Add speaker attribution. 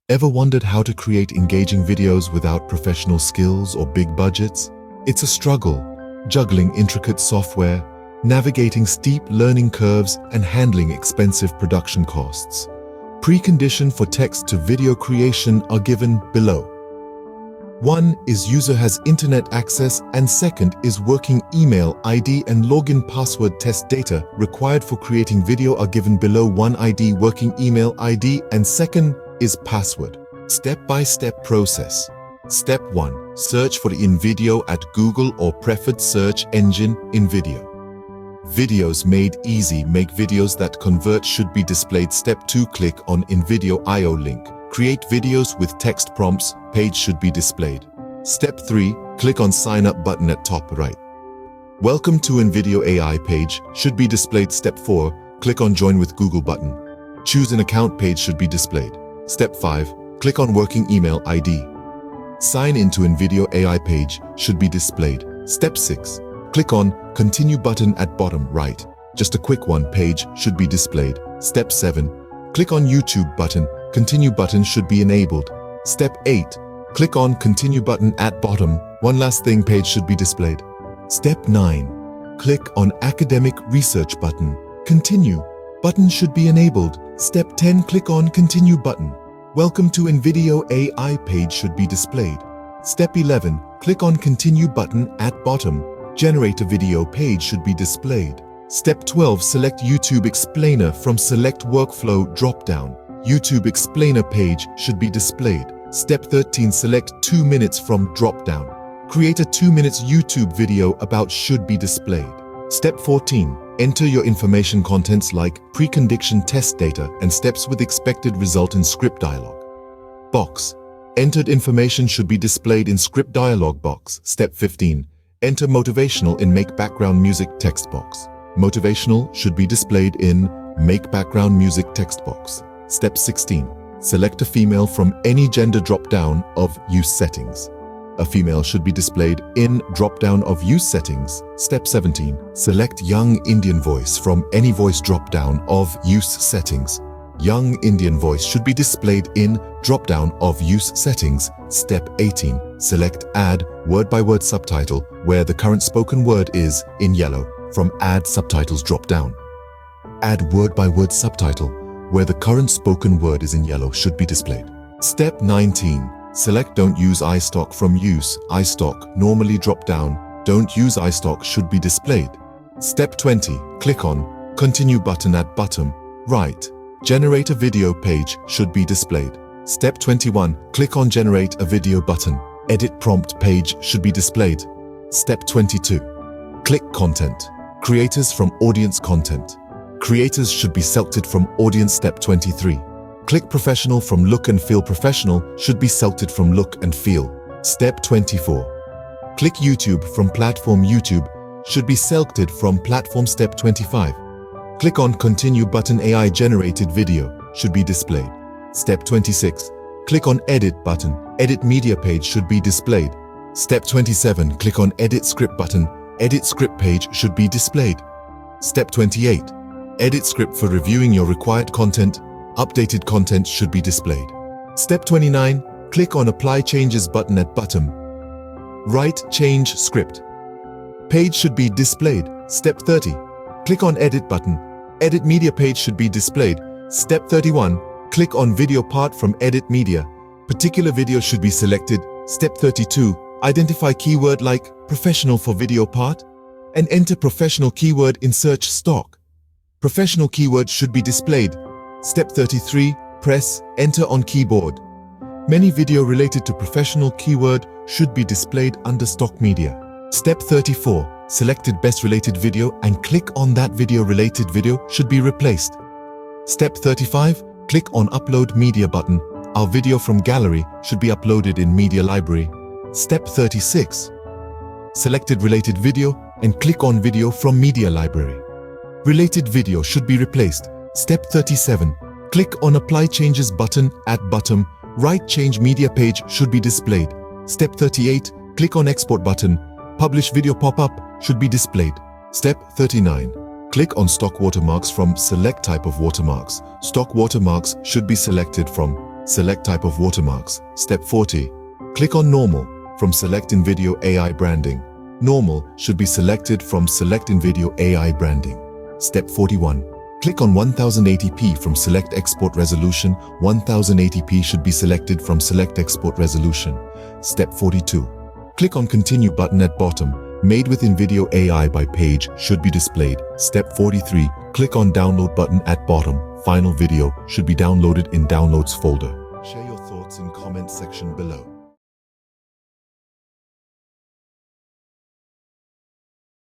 Speaker 1: Ever wondered how to create engaging videos without professional skills or big budgets? It's a struggle, juggling intricate software, navigating steep learning curves, and handling expensive production costs. Preconditions for text-to-video creation are given below. 1 is user has internet access, and second is working email ID and login password. Test data required for creating video are given below. 1 ID, working email ID, and second is password. Step-by-step process. Step 1. Search for the InVideo at Google or preferred search engine InVideo. Videos made easy. Make videos that convert should be displayed. Step 2. Click on InVideo IO link. Create videos with text prompts. Page should be displayed. Step 3. Click on Sign Up button at top right. Welcome to InVideo AI page should be displayed. Step 4. Click on Join with Google button. Choose an account. Page should be displayed. Step 5. Click on Working Email ID. Sign into InVideo AI page should be displayed. Step 6. Click on Continue button at bottom right. Just a quick one. Page should be displayed. Step 7. Click on YouTube button. Continue button should be enabled. Step 8. Click on Continue button at bottom. One last thing. Page should be displayed. Step 9. Click on Academic Research button. Continue button should be enabled. Step 10. Click on Continue button. Welcome to InVideo AI page should be displayed. Step 11. Click on Continue button at bottom. Generate a video page should be displayed. Step 12. Select YouTube Explainer from Select Workflow drop-down. YouTube Explainer page should be displayed. Step 13. Select 2 minutes from drop-down. Create a 2 minutes YouTube video about should be displayed. Step 14. Enter your information contents like precondition test data and steps with expected result in script dialog box. Entered information should be displayed in script dialog box. Step 15. Enter motivational in Make Background Music text box. Motivational should be displayed in Make Background Music text box. Step 16. Select a female from any gender drop-down of use settings. A female should be displayed in drop-down of use settings. Step 17. Select young Indian voice from any voice drop-down of use settings. Young Indian voice should be displayed in drop-down of use settings. Step 18. Select Add word-by-word subtitle where the current spoken word is in yellow from Add Subtitles drop-down. Add word-by-word subtitle where the current spoken word is in yellow should be displayed. Step 19. Select Don't use iStock from Use iStock normally drop-down. Don't use iStock should be displayed. Step 20. Click on Continue button at bottom right. Generate a video page should be displayed. Step 21. Click on Generate a video button. Edit prompt page should be displayed. Step 22. Click Content. Creators from Audience Content. Creators should be selected from Audience. Step 23. Click Professional from Look and Feel. Professional should be selected from Look and Feel. Step 24. Click YouTube from Platform. YouTube should be selected from Platform. Step 25. Click on Continue button. AI generated video should be displayed. Step 26. Click on Edit button. Edit media page should be displayed. Step 27. Click on Edit Script button. Edit script page should be displayed. Step 28. Edit script for reviewing your required content. Updated content should be displayed. Step 29. Click on Apply Changes button at bottom right. Change script page should be displayed. Step 30. Click on Edit button. Edit media page should be displayed. Step 31. Click on Video part from Edit media. Particular video should be selected. Step 32. Identify keyword like professional for video part and enter professional keyword in search stock. Professional keyword should be displayed. Step 33. Press Enter on keyboard. Many video related to professional keyword should be displayed under stock media. Step 34. Selected best related video and click on that video. Related video should be replaced. Step 35. Click on Upload Media button. Our video from gallery should be uploaded in Media Library. Step 36. Selected related video and click on Video from Media Library. Related video should be replaced. Step 37. Click on Apply Changes button at bottom right. Change media page should be displayed. Step 38. Click on Export button. Publish video pop-up should be displayed. Step 39. Click on Stock Watermarks from Select Type of Watermarks. Stock watermarks should be selected from Select type of watermarks. Step 40. Click on Normal from Select InVideo AI Branding. Normal should be selected from Select InVideo AI Branding. Step 41. Click on 1080p from Select Export Resolution. 1080p should be selected from Select Export Resolution. Step 42. Click on Continue button at bottom. Made with InVideo AI by page should be displayed. Step 43. Click on Download button at bottom. Final video should be downloaded in Downloads folder. Share your thoughts in comment section below.